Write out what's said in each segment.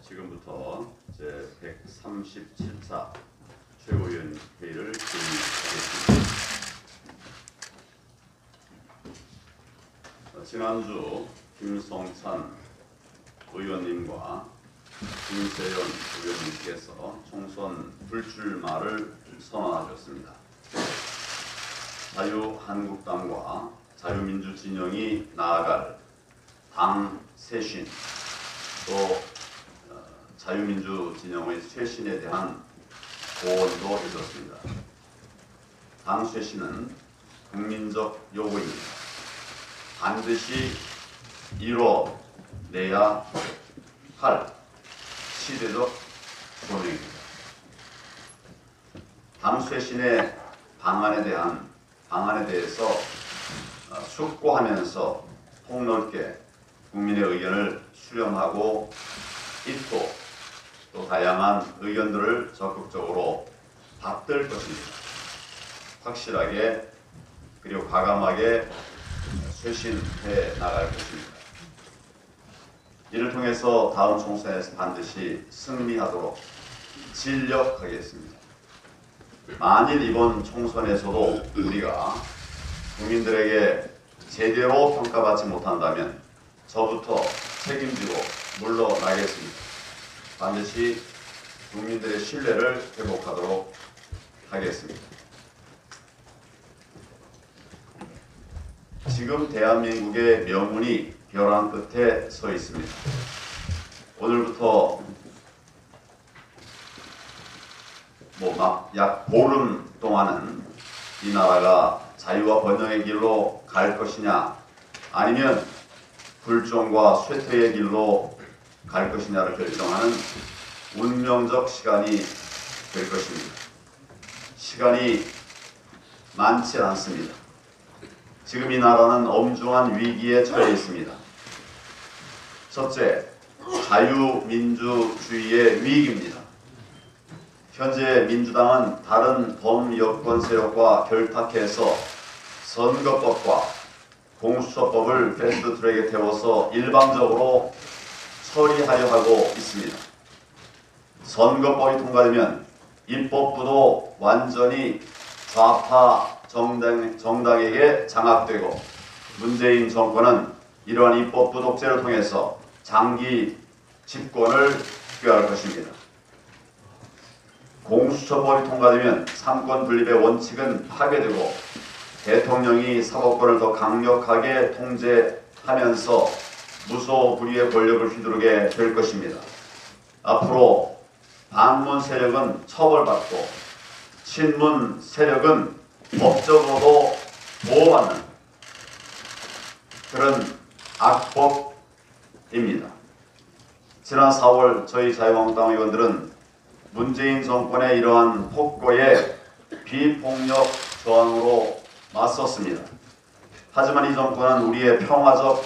지금부터 제 137차 최고위원 회의를 진행하겠습니다. 지난주 김성찬 의원님과 김세연 의원님께서 총선 불출마를 선언하셨습니다. 자유한국당과 자유민주진영이 나아갈 당 쇄신, 또 자유민주진영의 쇄신에 대한 고언도 있었습니다. 당 쇄신은 국민적 요구입니다. 반드시 이뤄내야 할 시대적 소명입니다. 당 쇄신의 방안에 대해서 숙고하면서 폭넓게 국민의 의견을 수렴하고 읽고 또 다양한 의견들을 적극적으로 받들 것입니다. 확실하게 그리고 과감하게 쇄신해 나갈 것입니다. 이를 통해서 다음 총선에서 반드시 승리하도록 진력하겠습니다. 만일 이번 총선에서도 우리가 국민들에게 제대로 평가받지 못한다면 저부터 책임지고 물러나겠습니다. 반드시 국민들의 신뢰를 회복하도록 하겠습니다. 지금 대한민국의 명운이 벼랑 끝에 서 있습니다. 오늘부터 약 보름 동안은 이 나라가 자유와 번영의 길로 갈 것이냐 아니면 불종과 쇠퇴의 길로 갈 것이냐를 결정하는 운명적 시간이 될 것입니다. 시간이 많지 않습니다. 지금 이 나라는 엄중한 위기에 처해 있습니다. 첫째, 자유민주주의의 위기입니다. 현재 민주당은 다른 범여권 세력과 결탁해서 선거법과 공수처법을 패스트트랙에 태워서 일방적으로 처리하려 하고 있습니다. 선거법이 통과되면 입법부도 완전히 좌파 정당에게 장악되고 문재인 정권은 이러한 입법부 독재를 통해서 장기 집권을 꾀할 것입니다. 공수처법이 통과되면 삼권 분립의 원칙은 파괴되고 대통령이 사법권을 더 강력하게 통제하면서 무소불위의 권력을 휘두르게 될 것입니다. 앞으로 반문 세력은 처벌받고 친문 세력은 법적으로도 보호받는 그런 악법입니다. 지난 4월 저희 자유한국당 의원들은 문재인 정권의 이러한 폭거에 비폭력 저항으로 맞섰습니다. 하지만 이 정권은 우리의 평화적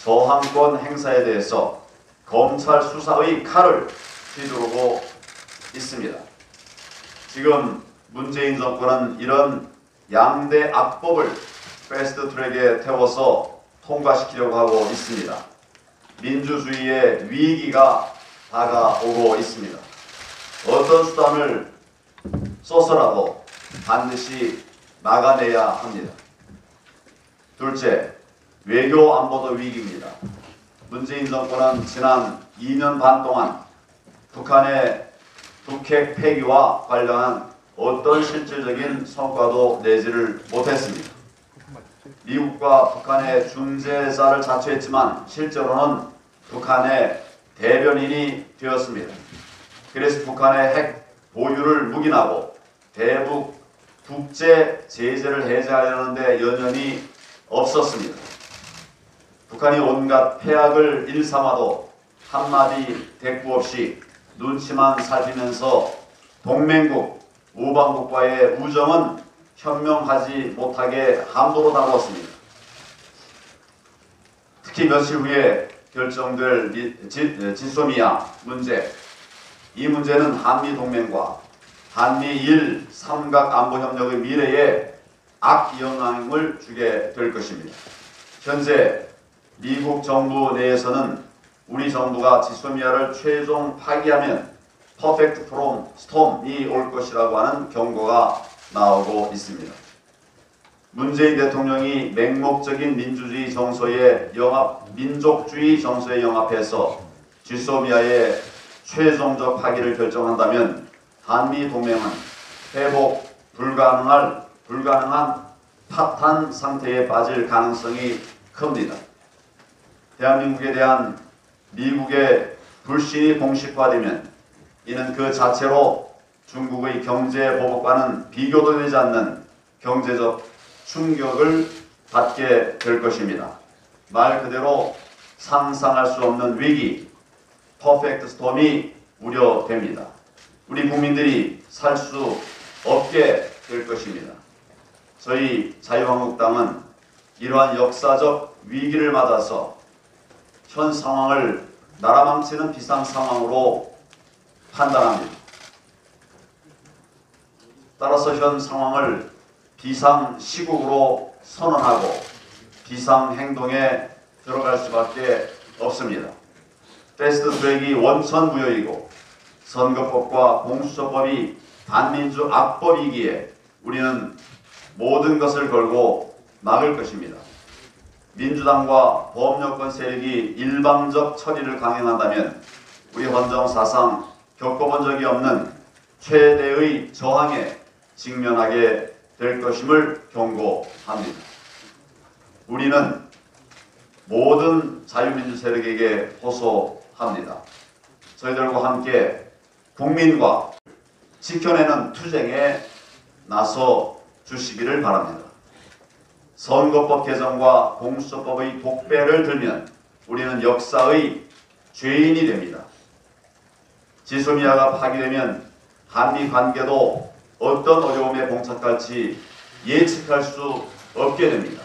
저항권 행사에 대해서 검찰 수사의 칼을 휘두르고 있습니다. 지금 문재인 정권은 이런 양대 악법을 패스트트랙에 태워서 통과시키려고 하고 있습니다. 민주주의의 위기가 다가오고 있습니다. 어떤 수단을 써서라도 반드시 막아내야 합니다. 둘째, 외교 안보도 위기입니다. 문재인 정권은 지난 2년 반 동안 북한의 북핵 폐기와 관련한 어떤 실질적인 성과도 내지를 못했습니다. 미국과 북한의 중재자를 자처했지만 실제로는 북한의 대변인이 되었습니다. 그래서 북한의 핵 보유를 묵인하고 대북 국제 제재를 해제하려는데 여전히 없었습니다. 북한이 온갖 폐악을 일삼아도 한마디 대꾸 없이 눈치만 살피면서 동맹국, 우방국과의 우정은 현명하지 못하게 함부로 다루었습니다. 특히 며칠 후에 결정될 지소미아 문제, 이 문제는 한미동맹과 한미일 삼각안보협력의 미래에 악영향을 주게 될 것입니다. 현재 미국 정부 내에서는 우리 정부가 지소미아를 최종 파기하면 퍼펙트 스톰이 올 것이라고 하는 경고가 나오고 있습니다. 문재인 대통령이 맹목적인 민주주의 정서에 민족주의 정서에 영합해서 지소미아의 최종적 파기를 결정한다면 한미 동맹은 회복 불가능한 파탄 상태에 빠질 가능성이 큽니다. 대한민국에 대한 미국의 불신이 공식화되면 이는 그 자체로 중국의 경제 보복과는 비교도 되지 않는 경제적 충격을 받게 될 것입니다. 말 그대로 상상할 수 없는 위기, 퍼펙트 스톰이 우려됩니다. 우리 국민들이 살 수 없게 될 것입니다. 저희 자유한국당은 이러한 역사적 위기를 맞아서 현 상황을 나라 망치는 비상 상황으로 판단합니다. 따라서 현 상황을 비상 시국으로 선언하고 비상 행동에 들어갈 수밖에 없습니다. 패스트 트랙이 원천무효이고 선거법과 공수처법이 반민주 악법이기에 우리는 모든 것을 걸고 막을 것입니다. 민주당과 범여권 세력이 일방적 처리를 강행한다면 우리 헌정사상 겪어본 적이 없는 최대의 저항에 직면하게 될 것임을 경고합니다. 우리는 모든 자유민주 세력에게 호소합니다. 저희들과 함께 국민과 지켜내는 투쟁에 나서 주시기를 바랍니다. 선거법 개정과 공수처법의 독배를 들면 우리는 역사의 죄인이 됩니다. 지소미아가 파기되면 한미 관계도 어떤 어려움에 봉착할지 예측할 수 없게 됩니다.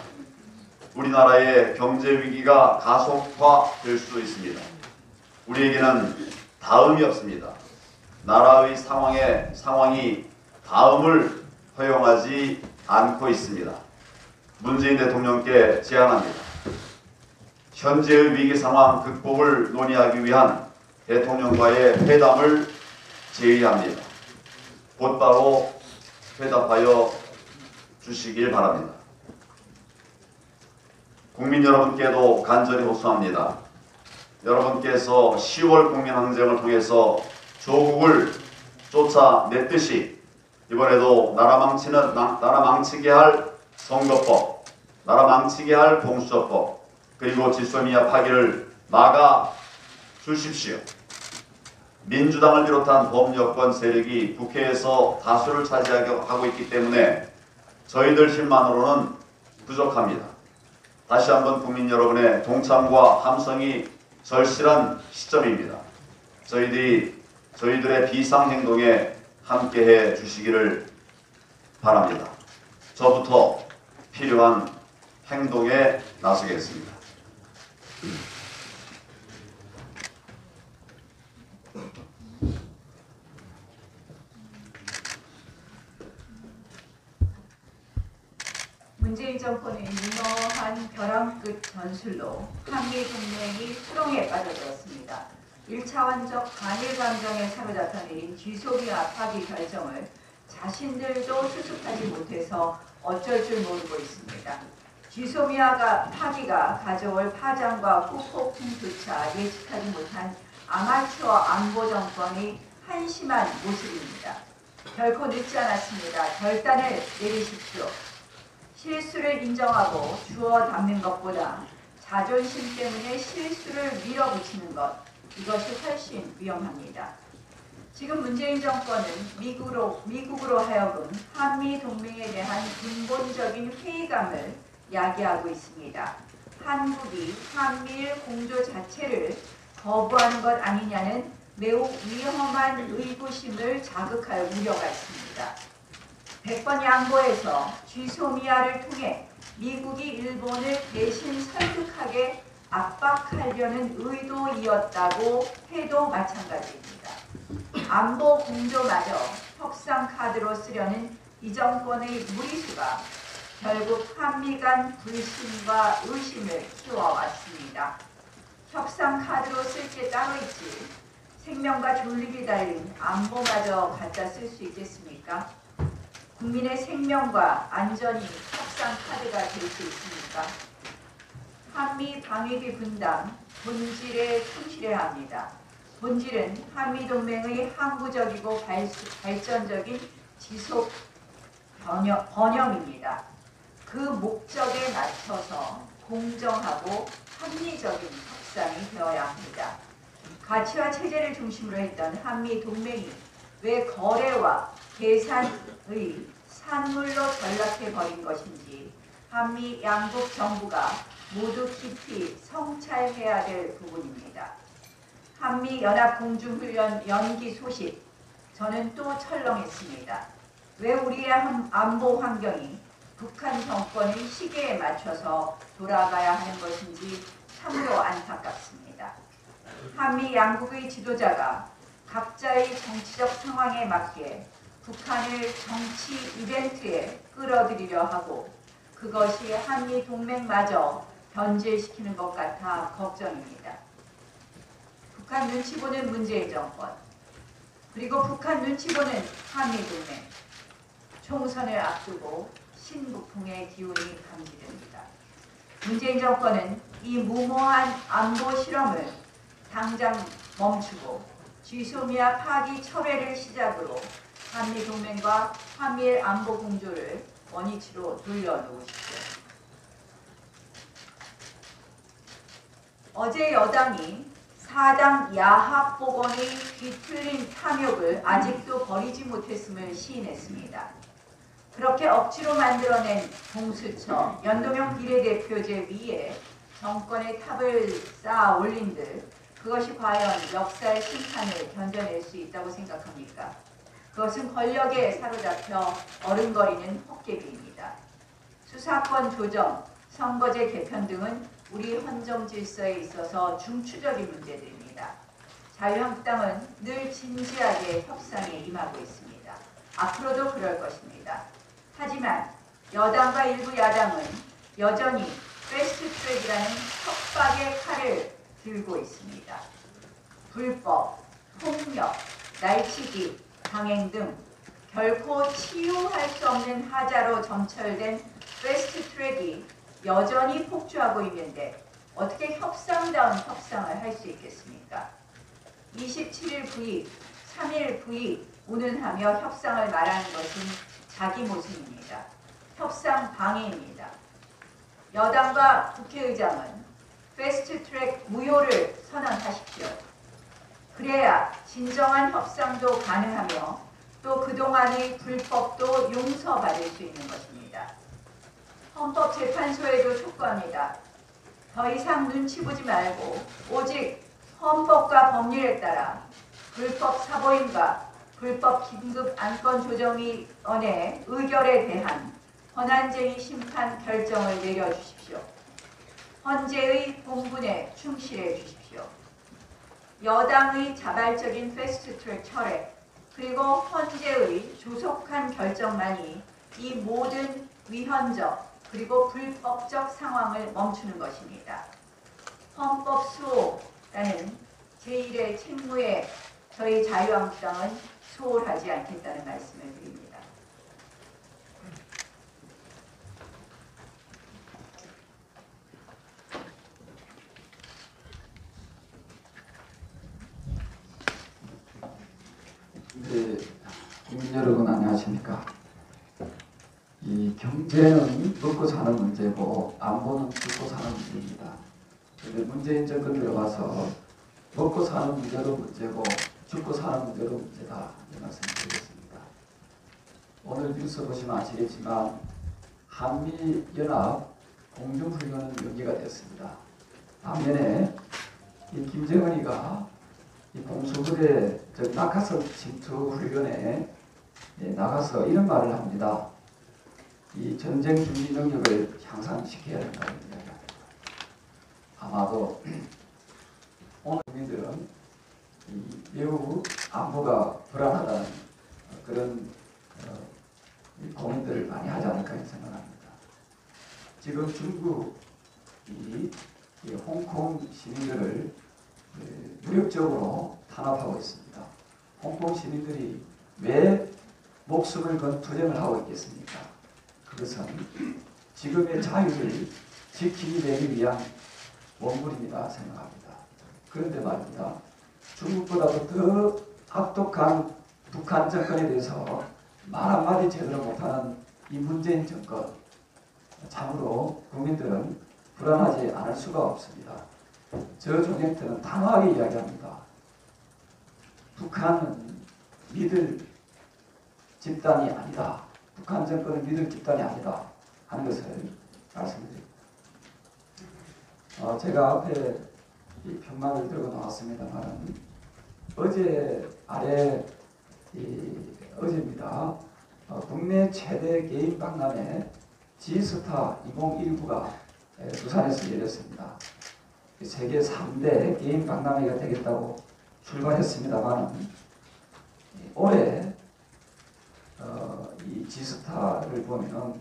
우리나라의 경제 위기가 가속화될 수 있습니다. 우리에게는 다음이 없습니다. 나라의 상황이 다음을 허용하지 않고 있습니다. 문재인 대통령께 제안합니다. 현재의 위기 상황 극복을 논의하기 위한 대통령과의 회담을 제의합니다. 곧바로 회답하여 주시길 바랍니다. 국민 여러분께도 간절히 호소합니다. 여러분께서 10월 국민항쟁을 통해서 조국을 쫓아냈듯이 이번에도 나라 망치게 할 선거법, 나라 망치게 할 공수처법, 그리고 지소미아 파기를 막아 주십시오. 민주당을 비롯한 범여권 세력이 국회에서 다수를 차지하고 있기 때문에 저희들 힘만으로는 부족합니다. 다시 한번 국민 여러분의 동참과 함성이 절실한 시점입니다. 저희들의 비상행동에 함께해 주시기를 바랍니다. 저부터 필요한 행동에 나서겠습니다. 문재인 정권의 무노한 벼랑 끝 전술로 한미 동맹이 수렁에 빠져들었습니다. 1차원적 반일 감정에 사로잡혀 내린 지소미아 파기 결정을 자신들도 수습하지 못해서 어쩔 줄 모르고 있습니다. 지소미아 파기가 가져올 파장과 후폭풍조차 예측하지 못한 아마추어 안보 정권의 한심한 모습입니다. 결코 늦지 않았습니다. 결단을 내리십시오. 실수를 인정하고 주워 담는 것보다 자존심 때문에 실수를 밀어붙이는 것, 이것이 훨씬 위험합니다. 지금 문재인 정권은 미국으로 하여금 한미 동맹에 대한 근본적인 회의감을 야기하고 있습니다. 한국이 한미일 공조 자체를 거부하는 것 아니냐는 매우 위험한 의구심을 자극할 우려가 있습니다. 100번 양보해서 지소미아를 통해 미국이 일본을 대신 설득하게 압박하려는 의도이었다고 해도 마찬가지입니다. 안보 공조마저 협상 카드로 쓰려는 이 정권의 무리수가 결국 한미 간 불신과 의심을 키워왔습니다. 협상 카드로 쓸 게 따로 있지 생명과 존립이 달린 안보마저 갖다 쓸 수 있겠습니까? 국민의 생명과 안전이 협상 카드가 될 수 있습니까? 한미 방위비 분담 본질에 충실해야 합니다. 본질은 한미동맹의 항구적이고 발전적인 지속 번영입니다. 그 목적에 맞춰서 공정하고 합리적인 협상이 되어야 합니다. 가치와 체제를 중심으로 했던 한미동맹이 왜 거래와 계산의 산물로 전락해버린 것인지 한미 양국 정부가 모두 깊이 성찰해야 될 부분입니다. 한미연합공중훈련 연기 소식, 저는 또 철렁했습니다. 왜 우리의 안보 환경이 북한 정권의 시계에 맞춰서 돌아가야 하는 것인지 참으로 안타깝습니다. 한미 양국의 지도자가 각자의 정치적 상황에 맞게 북한을 정치 이벤트에 끌어들이려 하고 그것이 한미 동맹마저 변질시키는 것 같아 걱정입니다. 북한 눈치 보는 문재인 정권, 그리고 북한 눈치 보는 한미동맹, 총선을 앞두고 신북풍의 기운이 감지됩니다. 문재인 정권은 이 무모한 안보 실험을 당장 멈추고 쥐소미아 파기 철회를 시작으로 한미동맹과 한미일 안보 공조를 원위치로 돌려놓으십시오. 어제 여당이 사당 야합 복원의 뒤틀린 탐욕을 아직도 버리지 못했음을 시인했습니다. 그렇게 억지로 만들어낸 공수처 연동형 비례대표제 위에 정권의 탑을 쌓아 올린들 그것이 과연 역사의 심판을 견뎌낼 수 있다고 생각합니까? 그것은 권력에 사로잡혀 어른거리는 헛개비입니다. 수사권 조정, 선거제 개편 등은 우리 헌정 질서에 있어서 중추적인 문제들입니다. 자유한국당은 늘 진지하게 협상에 임하고 있습니다. 앞으로도 그럴 것입니다. 하지만 여당과 일부 야당은 여전히 패스트트랙이라는 협박의 칼을 들고 있습니다. 불법, 폭력, 날치기, 강행 등 결코 치유할 수 없는 하자로 점철된 패스트트랙이 여전히 폭주하고 있는데 어떻게 협상다운 협상을 할 수 있겠습니까? 27일 부의, 3일 부의 운운하며 협상을 말하는 것은 자기 모습입니다. 협상 방해입니다. 여당과 국회의장은 패스트트랙 무효를 선언하십시오. 그래야 진정한 협상도 가능하며 또 그동안의 불법도 용서받을 수 있는 것입니다. 헌법재판소에도 촉구합니다. 더 이상 눈치 보지 말고 오직 헌법과 법률에 따라 불법 사보임과 불법 긴급 안건조정위원회 의결에 대한 권한쟁의 심판 결정을 내려주십시오. 헌재의 본분에 충실해 주십시오. 여당의 자발적인 패스트트랙 철회 그리고 헌재의 조속한 결정만이 이 모든 위헌적 그리고 불법적 상황을 멈추는 것입니다. 헌법 수호라는 제1의 책무에 저희 자유한국당은 소홀하지 않겠다는 말씀을 드립니다. 네, 국민 여러분 안녕하십니까? 이 경제는 먹고 사는 문제고 안보는 죽고 사는 문제입니다. 그런데 문재인 정권 들어와서 먹고 사는 문제도 문제고 죽고 사는 문제도 문제다 이 말씀드리겠습니다. 오늘 뉴스 보시면 아시겠지만 한미연합 공중훈련은 연기가 됐습니다. 반면에 이 김정은이가 이 공수부대 즉 낙하산 침투 훈련에 나가서 이런 말을 합니다. 이 전쟁 준비 능력을 향상시켜야 된다는 이야기합니다. 아마도 오늘 국민들은 매우 안보가 불안하다는 그런 고민들을 많이 하지 않을까 생각합니다. 지금 중국이 홍콩 홍콩 시민들을 무력적으로 탄압하고 있습니다. 홍콩 시민들이 왜 목숨을 건 투쟁을 하고 있겠습니까? 그것은 지금의 자유를 지키기 되기 위한 원물입니다 생각합니다. 그런데 말입니다. 중국보다도 더 악독한 북한 정권에 대해서 말 한마디 제대로 못하는 이 문재인 정권, 참으로 국민들은 불안하지 않을 수가 없습니다. 저 조경태는 단호하게 이야기합니다. 북한은 믿을 집단이 아니다. 북한 정권은 믿을 집단이 아니다 하는 것을 말씀드립니다. 제가 앞에 이 편만을 들고 나왔습니다만 어제 어제입니다. 국내 최대 게임 박람회 G스타 2019가 부산에서 열렸습니다. 세계 3대 게임 박람회가 되겠다고 출발했습니다만 올해 이 G스타를 보면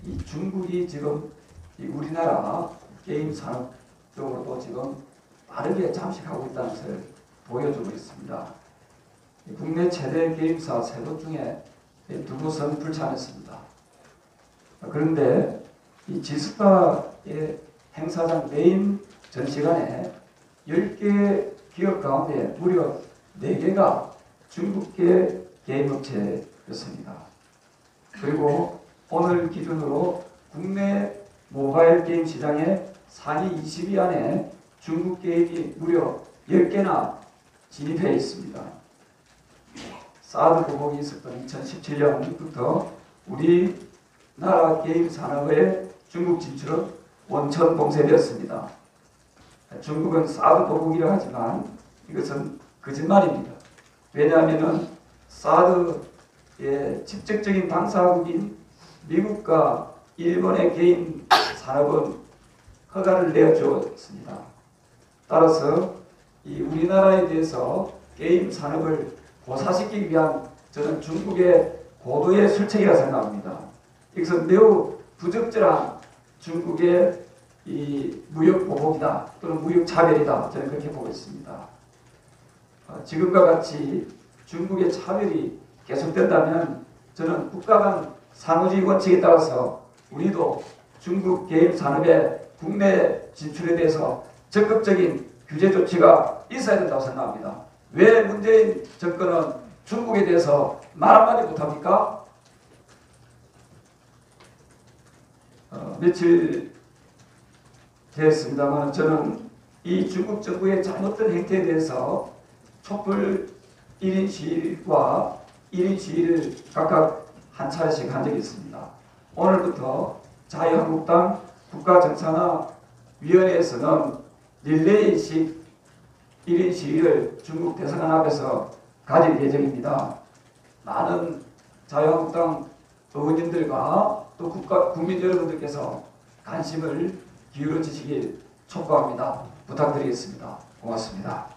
이 중국이 지금 이 우리나라 게임 산업 쪽으로도 지금 빠르게 잠식하고 있다는 것을 보여주고 있습니다. 국내 최대 게임사 세 곳 중에 두 곳은 불참했습니다. 그런데 이 G스타의 행사장 메인 전시관에 10개 기업 가운데 무려 4개가 중국계 게임 업체였습니다. 그리고 오늘 기준으로 국내 모바일 게임 시장의 상위 20위 안에 중국 게임이 무려 10개나 진입해 있습니다. 사드 보복이 있었던 2017년부터 우리나라 게임 산업의 중국 진출은 원천 봉쇄되었습니다. 중국은 사드 보복이라 하지만 이것은 거짓말입니다. 왜냐하면 사드의 직접적인 당사국인 미국과 일본의 게임 산업은 허가를 내어주었습니다. 따라서 이 우리나라에 대해서 게임 산업을 고사시키기 위한 저는 중국의 고도의 술책이라 생각합니다. 이것은 매우 부적절한 중국의 이 무역 보복이다 또는 무역 차별이다 저는 그렇게 보고 있습니다. 지금과 같이 중국의 차별이 계속된다면 저는 국가 간 상호주의 원칙에 따라서 우리도 중국 게임 산업의 국내 진출에 대해서 적극적인 규제 조치가 있어야 된다고 생각합니다. 왜 문재인 정권은 중국에 대해서 말 한마디 못합니까? 며칠 되었습니다만 저는 이 중국 정부의 잘못된 행태에 대해서 촛불 1인 시위와 1인 시위를 각각 한 차례씩 한 적이 있습니다. 오늘부터 자유한국당 국가정상화위원회에서는 릴레이식 1인 시위를 중국 대사관 앞에서 가질 예정입니다. 많은 자유한국당 의원님들과 또 국민 여러분들께서 관심을 기울여 주시길 촉구합니다. 부탁드리겠습니다. 고맙습니다.